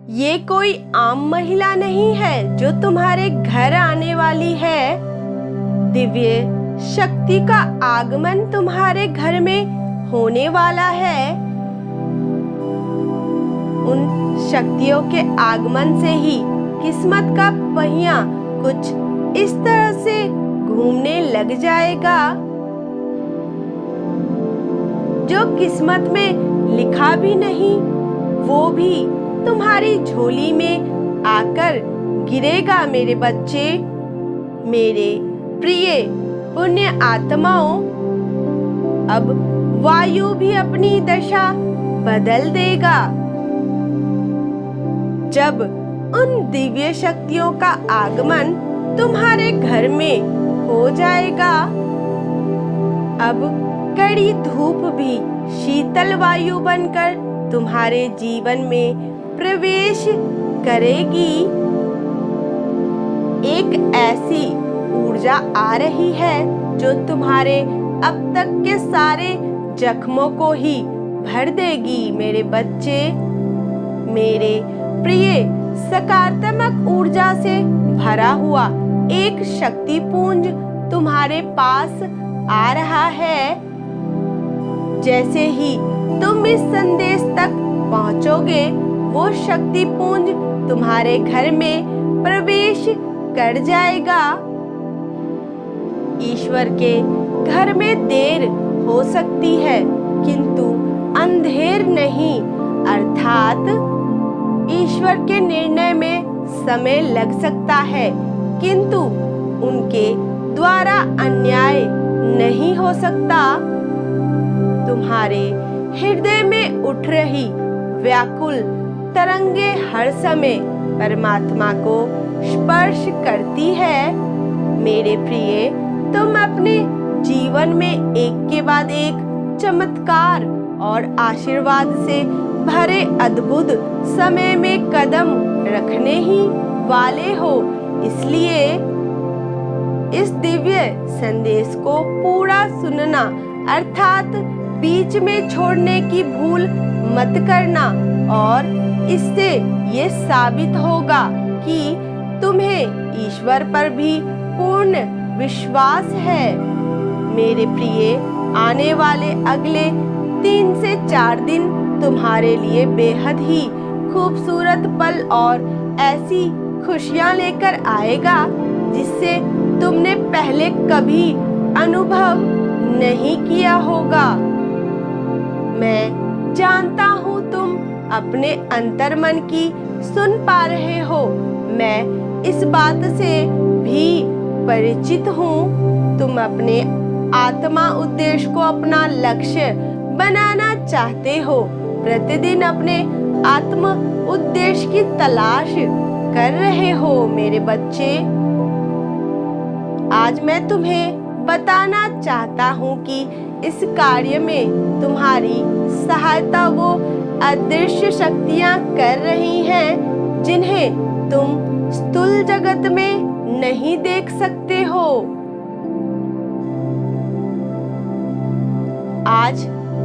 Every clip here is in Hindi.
ये कोई आम महिला नहीं है जो तुम्हारे घर आने वाली है। दिव्य शक्ति का आगमन तुम्हारे घर में होने वाला है। उन शक्तियों के आगमन से ही किस्मत का पहिया कुछ इस तरह से घूमने लग जाएगा। जो किस्मत में लिखा भी नहीं वो भी तुम्हारी झोली में आकर गिरेगा। मेरे बच्चे, मेरे प्रिय पुण्य आत्माओं, अब वायु भी अपनी दशा बदल देगा। जब उन दिव्य शक्तियों का आगमन तुम्हारे घर में हो जाएगा, अब कड़ी धूप भी शीतल वायु बनकर तुम्हारे जीवन में प्रवेश करेगी। एक ऐसी ऊर्जा आ रही है जो तुम्हारे अब तक के सारे जख्मों को ही भर देगी। मेरे बच्चे, मेरे प्रिय, सकारात्मक ऊर्जा से भरा हुआ एक शक्तिपुंज तुम्हारे पास आ रहा है। जैसे ही तुम इस संदेश तक पहुंचोगे, वो शक्तिपुंज तुम्हारे घर में प्रवेश कर जाएगा। ईश्वर के घर में देर हो सकती है किंतु अंधेर नहीं, अर्थात ईश्वर के निर्णय में समय लग सकता है किंतु उनके द्वारा अन्याय नहीं हो सकता। तुम्हारे हृदय में उठ रही व्याकुल तरंगे हर समय परमात्मा को स्पर्श करती है। मेरे प्रिय, तुम अपने जीवन में एक के बाद एक चमत्कार और आशीर्वाद से भरे अद्भुत समय में कदम रखने ही वाले हो। इसलिए इस दिव्य संदेश को पूरा सुनना, अर्थात बीच में छोड़ने की भूल मत करना, और इससे ये साबित होगा कि तुम्हें ईश्वर पर भी पूर्ण विश्वास है। मेरे प्रिय, आने वाले अगले 3 से 4 दिन तुम्हारे लिए बेहद ही खूबसूरत पल और ऐसी खुशियां लेकर आएगा जिससे तुमने पहले कभी अनुभव नहीं किया होगा। मैं जानता हूँ तुम अपने अंतर्मन की सुन पा रहे हो। मैं इस बात से भी परिचित हूँ। तुम अपने आत्मा उद्देश्य को अपना लक्ष्य बनाना चाहते हो। प्रतिदिन अपने आत्म उद्देश्य की तलाश कर रहे हो। मेरे बच्चे, आज मैं तुम्हें बताना चाहता हूँ कि इस कार्य में तुम्हारी सहायता वो अदृश्य शक्तियाँ कर रही हैं जिन्हें तुम स्थूल जगत में नहीं देख सकते हो। आज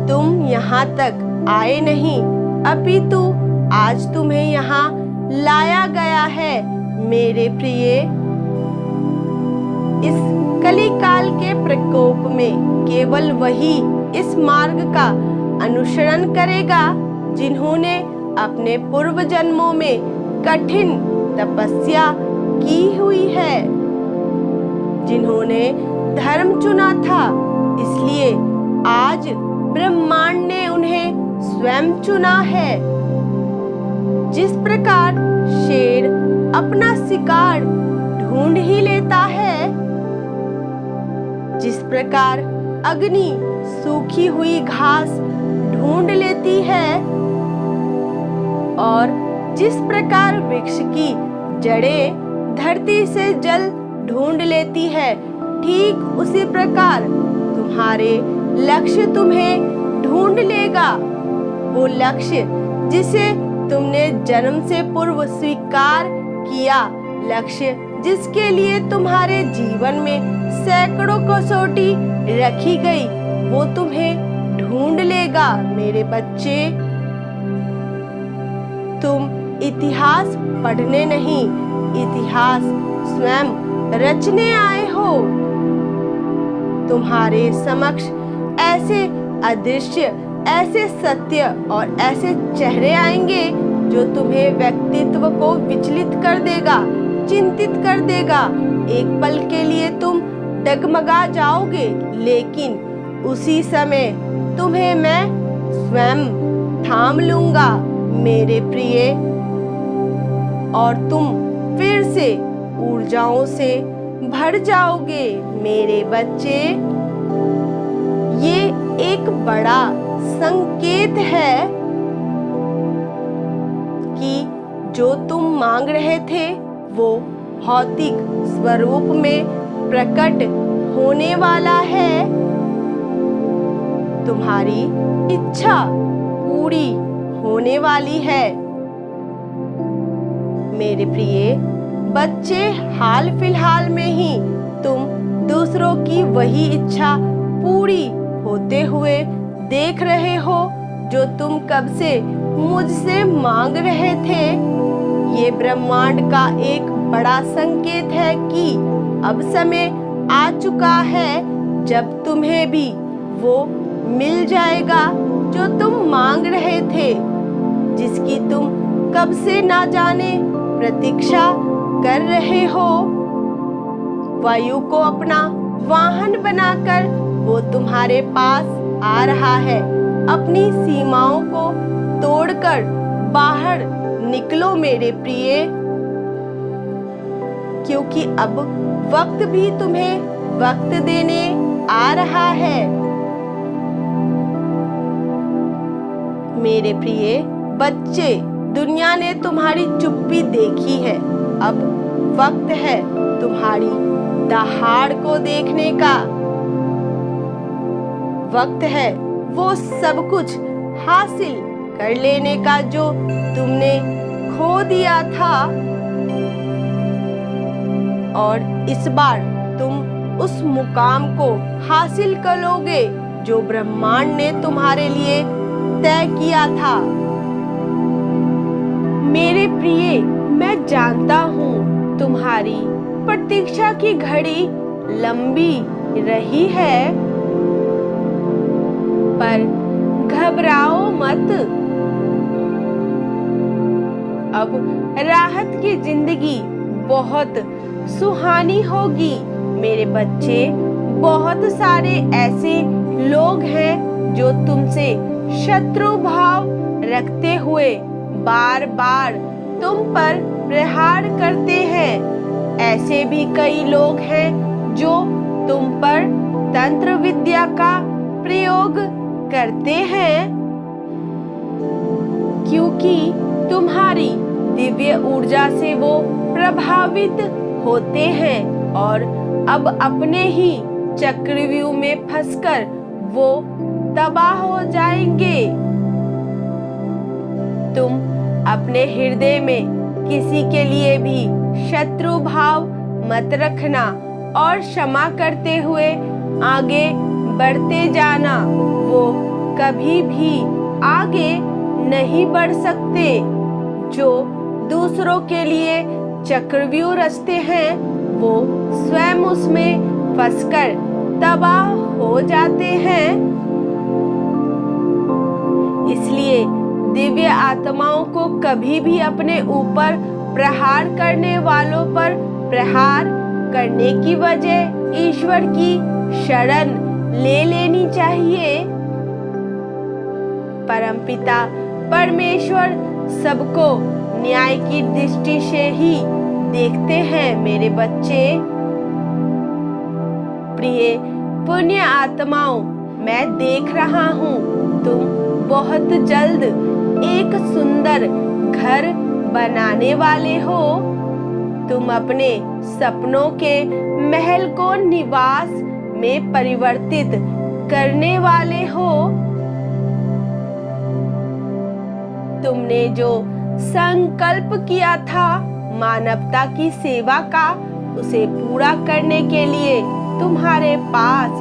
तुम यहाँ तक आए नहीं, अपितु आज तुम्हें यहाँ लाया गया है। मेरे प्रिय, इस कलिकाल के प्रकोप में केवल वही इस मार्ग का अनुसरण करेगा जिन्होंने अपने पूर्व जन्मों में कठिन तपस्या की हुई है, जिन्होंने धर्म चुना था। इसलिए आज ब्रह्मांड ने उन्हें स्वयं चुना है। जिस प्रकार शेर अपना शिकार ढूंढ ही लेता है, जिस प्रकार अग्नि सूखी हुई घास ढूंढ लेती है, और जिस प्रकार वृक्ष की जड़ें धरती से जल ढूंढ लेती है, ठीक उसी प्रकार तुम्हारे लक्ष्य तुम्हें ढूंढ लेगा। वो लक्ष्य जिसे तुमने जन्म से पूर्व स्वीकार किया, लक्ष्य जिसके लिए तुम्हारे जीवन में सैकड़ों कसौटी रखी गई, वो तुम्हें ढूंढ लेगा। मेरे बच्चे, तुम इतिहास पढ़ने नहीं, इतिहास स्वयं रचने आए हो। तुम्हारे समक्ष ऐसे अदृश्य, ऐसे सत्य और ऐसे चेहरे आएंगे जो तुम्हें व्यक्तित्व को विचलित कर देगा, चिंतित कर देगा। एक पल के लिए तुम डगमगा जाओगे, लेकिन उसी समय तुम्हें मैं स्वयं थाम लूंगा मेरे प्रिय, और तुम फिर से ऊर्जाओं से भर जाओगे मेरे बच्चे। ये एक बड़ा संकेत है कि जो तुम मांग रहे थे वो भौतिक स्वरूप में प्रकट होने वाला है। तुम्हारी इच्छा पूरी होने वाली है मेरे प्रिय बच्चे। हाल फिलहाल में ही तुम दूसरों की वही इच्छा पूरी होते हुए देख रहे हो जो तुम कब से मुझसे मांग रहे थे। ये ब्रह्मांड का एक बड़ा संकेत है कि अब समय आ चुका है जब तुम्हें भी वो मिल जाएगा जो तुम मांग रहे थे, जिसकी तुम कब से ना जाने प्रतीक्षा कर रहे हो। वायु को अपना वाहन बनाकर वो तुम्हारे पास आ रहा है। अपनी सीमाओं को तोड़कर बाहर निकलो मेरे प्रिय, क्योंकि अब वक्त भी तुम्हें वक्त देने आ रहा है मेरे प्रिय बच्चे। दुनिया ने तुम्हारी चुप्पी देखी है, अब वक्त है तुम्हारी दहाड़ को देखने का। वक्त है वो सब कुछ हासिल कर लेने का जो तुमने खो दिया था, और इस बार तुम उस मुकाम को हासिल करोगे जो ब्रह्मांड ने तुम्हारे लिए तय किया था मेरे प्रिय। मैं जानता हूँ तुम्हारी प्रतीक्षा की घड़ी लंबी रही है, पर घबराओ मत। अब राहत की जिंदगी बहुत सुहानी होगी मेरे बच्चे। बहुत सारे ऐसे लोग हैं जो तुमसे शत्रु भाव रखते हुए बार बार तुम पर प्रहार करते हैं। ऐसे भी कई लोग हैं जो तुम पर तंत्र विद्या का प्रयोग करते हैं, क्योंकि तुम्हारी दिव्य ऊर्जा से वो प्रभावित होते हैं और अब अपने ही चक्रव्यूह में फंसकर वो तबाह हो जाएंगे। तुम अपने हृदय में किसी के लिए भी शत्रु भाव मत रखना और क्षमा करते हुए आगे बढ़ते जाना। वो कभी भी आगे नहीं बढ़ सकते। जो दूसरों के लिए चक्रव्यूह रचते हैं वो स्वयं उसमें फंसकर तबाह हो जाते हैं। इसलिए दिव्य आत्माओं को कभी भी अपने ऊपर प्रहार करने वालों पर प्रहार करने की वजह ईश्वर की शरण ले लेनी चाहिए। परमपिता परमेश्वर सबको न्याय की दृष्टि से ही देखते हैं मेरे बच्चे। प्रिय पुण्य आत्माओं, मैं देख रहा हूँ तुम बहुत जल्द एक सुंदर घर बनाने वाले हो। तुम अपने सपनों के महल को निवास में परिवर्तित करने वाले हो। तुमने जो संकल्प किया था मानवता की सेवा का, उसे पूरा करने के लिए तुम्हारे पास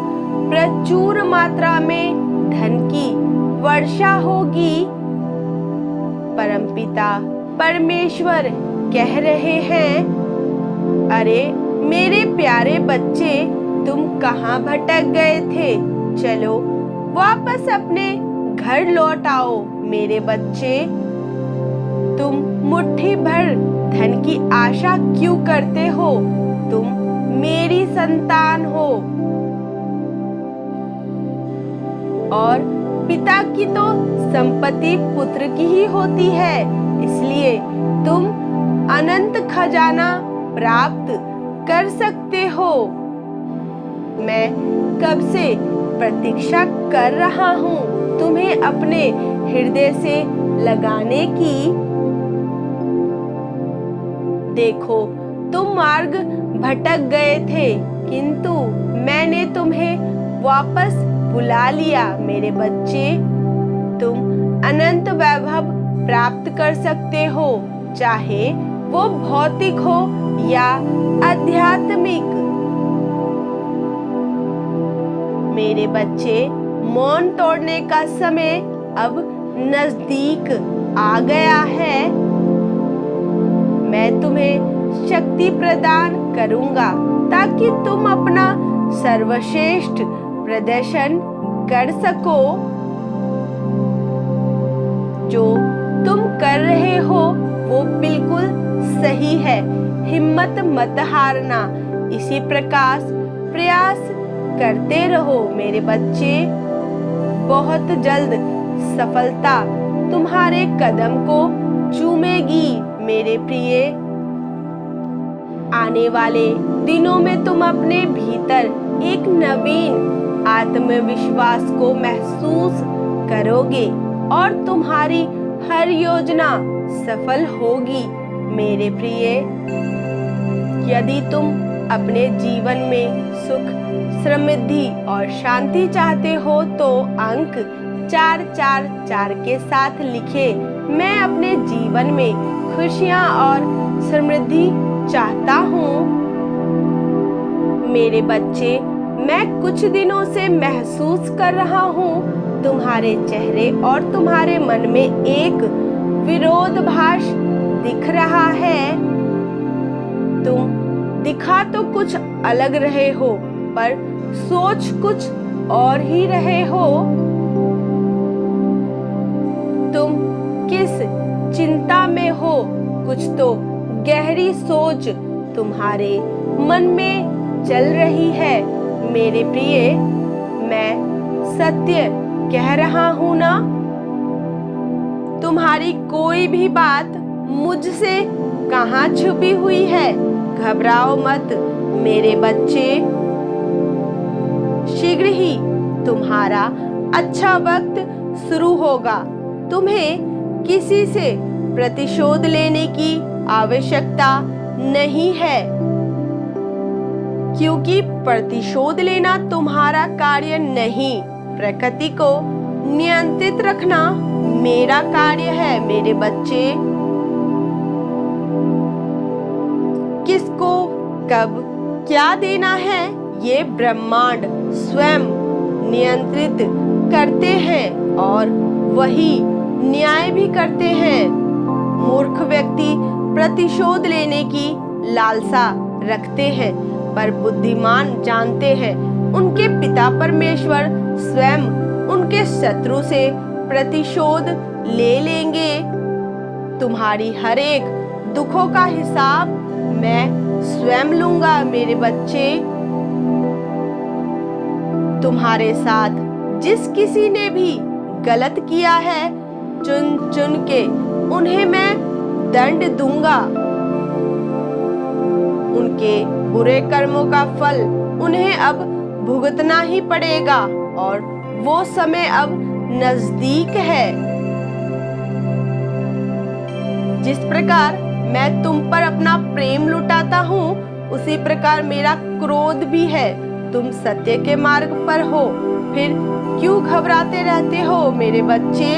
प्रचुर मात्रा में धन की वर्षा होगी। परमपिता परमेश्वर कह रहे हैं, अरे मेरे प्यारे बच्चे, तुम कहाँ भटक गए थे? चलो वापस अपने घर लौट आओ मेरे बच्चे। तुम मुट्ठी भर धन की आशा क्यों करते हो? तुम मेरी संतान हो और पिता की तो संपत्ति पुत्र की ही होती है, इसलिए तुम अनंत खजाना प्राप्त कर सकते हो। मैं कब से प्रतीक्षा कर रहा हूँ तुम्हें अपने हृदय से लगाने की। देखो, तुम मार्ग भटक गए थे, किंतु मैंने तुम्हें वापस बुला लिया मेरे बच्चे। तुम अनंत वैभव प्राप्त कर सकते हो, चाहे वो भौतिक हो या आध्यात्मिक। मेरे बच्चे, मौन तोड़ने का समय अब नजदीक आ गया है। मैं तुम्हें शक्ति प्रदान करूंगा ताकि तुम अपना सर्वश्रेष्ठ प्रदर्शन कर सको। जो तुम कर रहे हो वो बिल्कुल सही है। हिम्मत मत हारना, इसी प्रकार प्रयास करते रहो मेरे बच्चे। बहुत जल्द सफलता तुम्हारे कदम को चूमेगी मेरे प्रिय। आने वाले दिनों में तुम अपने भीतर एक नवीन आत्मविश्वास को महसूस करोगे और तुम्हारी हर योजना सफल होगी मेरे प्रिय। यदि तुम अपने जीवन में सुख, समृद्धि और शांति चाहते हो तो अंक 444 के साथ लिखे, मैं अपने जीवन में खुशियां और समृद्धि चाहता हूँ। मेरे बच्चे, मैं कुछ दिनों से महसूस कर रहा हूँ तुम्हारे चेहरे और तुम्हारे मन में एक विरोधाभास दिख रहा है। तुम दिखा तो कुछ अलग रहे हो, पर सोच कुछ और ही रहे हो। तुम किस चिंता में हो? कुछ तो गहरी सोच तुम्हारे मन में चल रही है मेरे प्रिय। मैं सत्य कह रहा हूँ ना? तुम्हारी कोई भी बात मुझसे कहाँ छुपी हुई है। घबराओ मत मेरे बच्चे। शीघ्र ही तुम्हारा अच्छा वक्त शुरू होगा। तुम्हें किसी से प्रतिशोध लेने की आवश्यकता नहीं है, क्योंकि प्रतिशोध लेना तुम्हारा कार्य नहीं। प्रकृति को नियंत्रित रखना मेरा कार्य है मेरे बच्चे। किसको कब क्या देना है, ये ब्रह्मांड स्वयं नियंत्रित करते हैं और वही न्याय भी करते हैं। मूर्ख व्यक्ति प्रतिशोध लेने की लालसा रखते हैं, पर बुद्धिमान जानते हैं उनके पिता परमेश्वर स्वयं उनके शत्रु से प्रतिशोध ले लेंगे। तुम्हारी हर एक दुखों का हिसाब मैं स्वयं लूंगा मेरे बच्चे। तुम्हारे साथ जिस किसी ने भी गलत किया है, चुन चुन के उन्हें मैं दंड दूंगा। उनके बुरे कर्मों का फल उन्हें अब भुगतना ही पड़ेगा और वो समय अब नजदीक है। जिस प्रकार मैं तुम पर अपना प्रेम लुटाता हूँ, उसी प्रकार मेरा क्रोध भी है। तुम सत्य के मार्ग पर हो, फिर क्यों घबराते रहते हो मेरे बच्चे?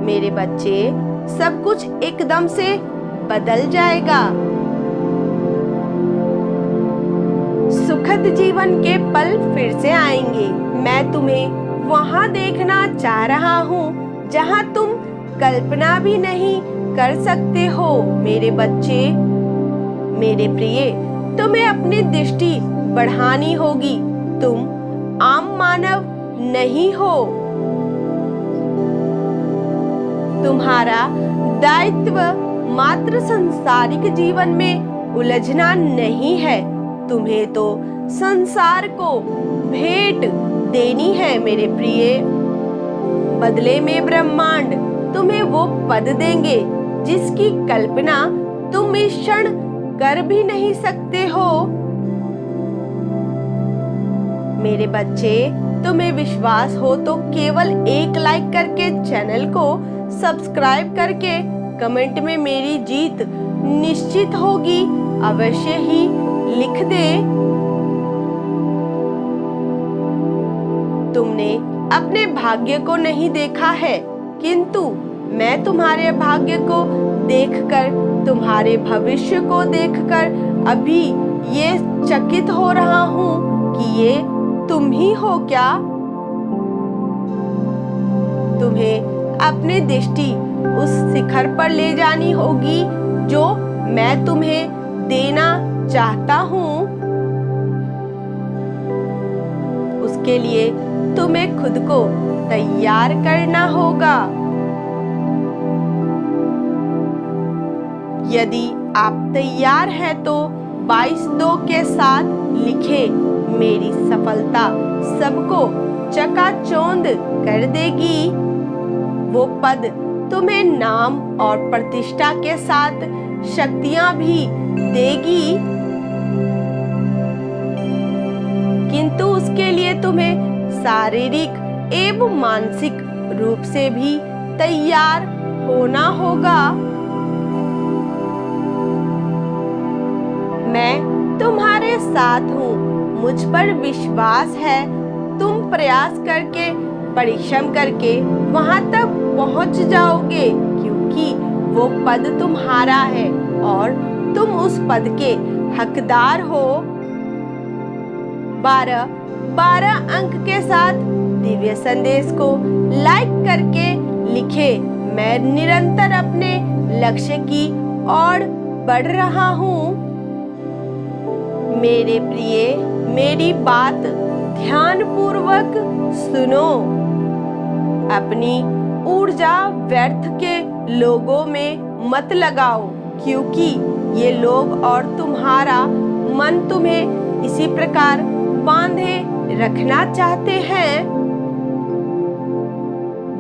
मेरे बच्चे, सब कुछ एकदम से बदल जाएगा। सुखद जीवन के पल फिर से आएंगे। मैं तुम्हें वहां देखना चाह रहा हूँ जहां तुम कल्पना भी नहीं कर सकते हो मेरे बच्चे। मेरे प्रिय, तुम्हें अपनी दृष्टि बढ़ानी होगी। तुम आम मानव नहीं हो। तुम्हारा दायित्व मात्र सांसारिक जीवन में उलझना नहीं है। तुम्हें तो संसार को भेंट देनी है मेरे प्रिय। बदले में ब्रह्मांड तुम्हें वो पद देंगे जिसकी कल्पना तुम इस क्षण कर भी नहीं सकते हो। मेरे बच्चे, तुम्हें विश्वास हो तो केवल एक लाइक करके चैनल को सब्सक्राइब करके कमेंट में मेरी जीत निश्चित होगी अवश्य ही लिख दे। तुमने अपने भाग्य को नहीं देखा है, किंतु मैं तुम्हारे भाग्य को देखकर, तुम्हारे भविष्य को देखकर अभी ये चकित हो रहा हूँ कि ये तुम ही हो क्या। तुम्हें अपनी दृष्टि उस शिखर पर ले जानी होगी जो मैं तुम्हें देना चाहता हूँ। उसके लिए तुम्हें खुद को तैयार करना होगा। यदि आप तैयार हैं तो 22-2 के साथ लिखे, मेरी सफलता सबको चकाचौंध कर देगी। वो पद तुम्हें नाम और प्रतिष्ठा के साथ शक्तियां भी देगी, किंतु उसके लिए तुम्हें शारीरिक एवं मानसिक रूप से भी तैयार होना होगा। मैं तुम्हारे साथ हूँ, मुझ पर विश्वास है। तुम प्रयास करके, परिश्रम करके वहां तक पहुंच जाओगे, क्योंकि वो पद तुम्हारा है और तुम उस पद के हकदार हो। 12 अंक के साथ दिव्य संदेश को लाइक करके लिखे, मैं निरंतर अपने लक्ष्य की ओर बढ़ रहा हूँ। मेरे प्रिय, मेरी बात ध्यान पूर्वक सुनो। अपनी ऊर्जा व्यर्थ के लोगों में मत लगाओ, क्योंकि ये लोग और तुम्हारा मन तुम्हें इसी प्रकार बांधे रखना चाहते हैं,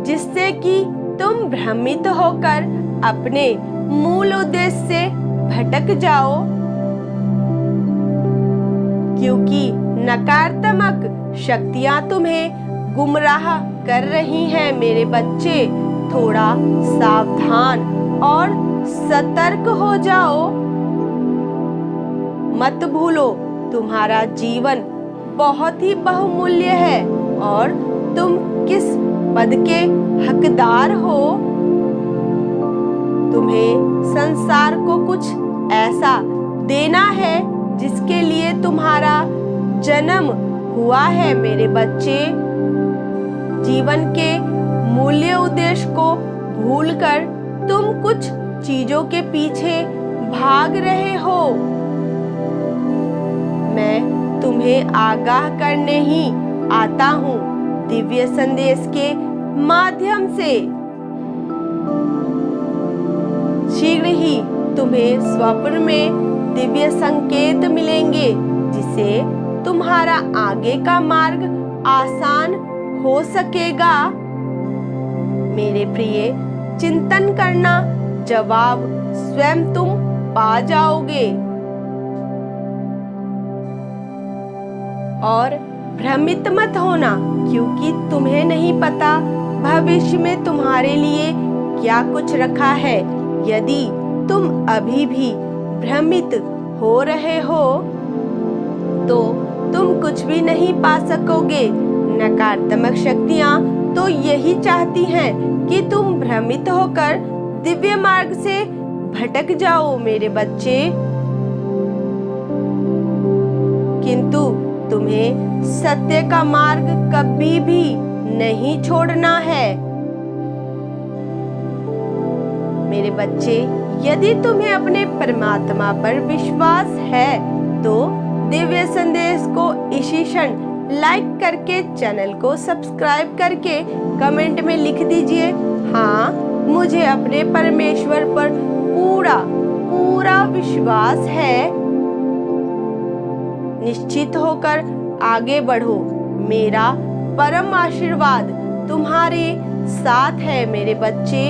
जिससे कि तुम भ्रमित होकर अपने मूल उद्देश्य से भटक जाओ। क्योंकि नकारात्मक शक्तियां तुम्हें गुमराह कर रही हैं मेरे बच्चे। थोड़ा सावधान और सतर्क हो जाओ। मत भूलो, तुम्हारा जीवन बहुत ही बहुमूल्य है और तुम किस पद के हकदार हो। तुम्हें संसार को कुछ ऐसा देना है जिसके लिए तुम्हारा जन्म हुआ है मेरे बच्चे। जीवन के मूल्य उद्देश्य को भूलकर तुम कुछ चीजों के पीछे भाग रहे हो। मैं तुम्हें आगाह करने ही आता हूँ दिव्य संदेश के माध्यम से। शीघ्र ही तुम्हें स्वप्न में दिव्य संकेत मिलेंगे, जिसे तुम्हारा आगे का मार्ग आसान हो सकेगा। मेरे प्रिय, चिंतन करना, जवाब स्वयं तुम पा जाओगे। और भ्रमित मत होना, क्योंकि तुम्हें नहीं पता भविष्य में तुम्हारे लिए क्या कुछ रखा है। यदि तुम अभी भी भ्रमित हो रहे हो तो तुम कुछ भी नहीं पा सकोगे। नकारात्मक शक्तियां तो यही चाहती हैं कि तुम भ्रमित होकर दिव्य मार्ग से भटक जाओ मेरे बच्चे। किंतु तुम्हें सत्य का मार्ग कभी भी नहीं छोड़ना है। मेरे बच्चे, यदि तुम्हें अपने परमात्मा पर विश्वास है तो दिव्य संदेश को इसी क्षण लाइक करके चैनल को सब्सक्राइब करके कमेंट में लिख दीजिए, हाँ मुझे अपने परमेश्वर पर पूरा विश्वास है। निश्चित होकर आगे बढ़ो, मेरा परम आशीर्वाद तुम्हारे साथ है मेरे बच्चे।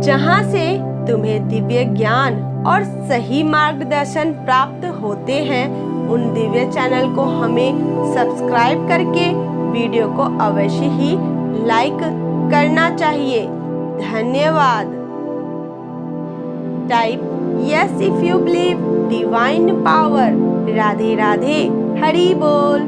जहाँ से तुम्हें दिव्य ज्ञान और सही मार्गदर्शन प्राप्त होते हैं, उन दिव्य चैनल को हमें सब्सक्राइब करके वीडियो को अवश्य ही लाइक करना चाहिए। धन्यवाद। Type yes if you believe divine power. Radhe Radhe, Hari बोल।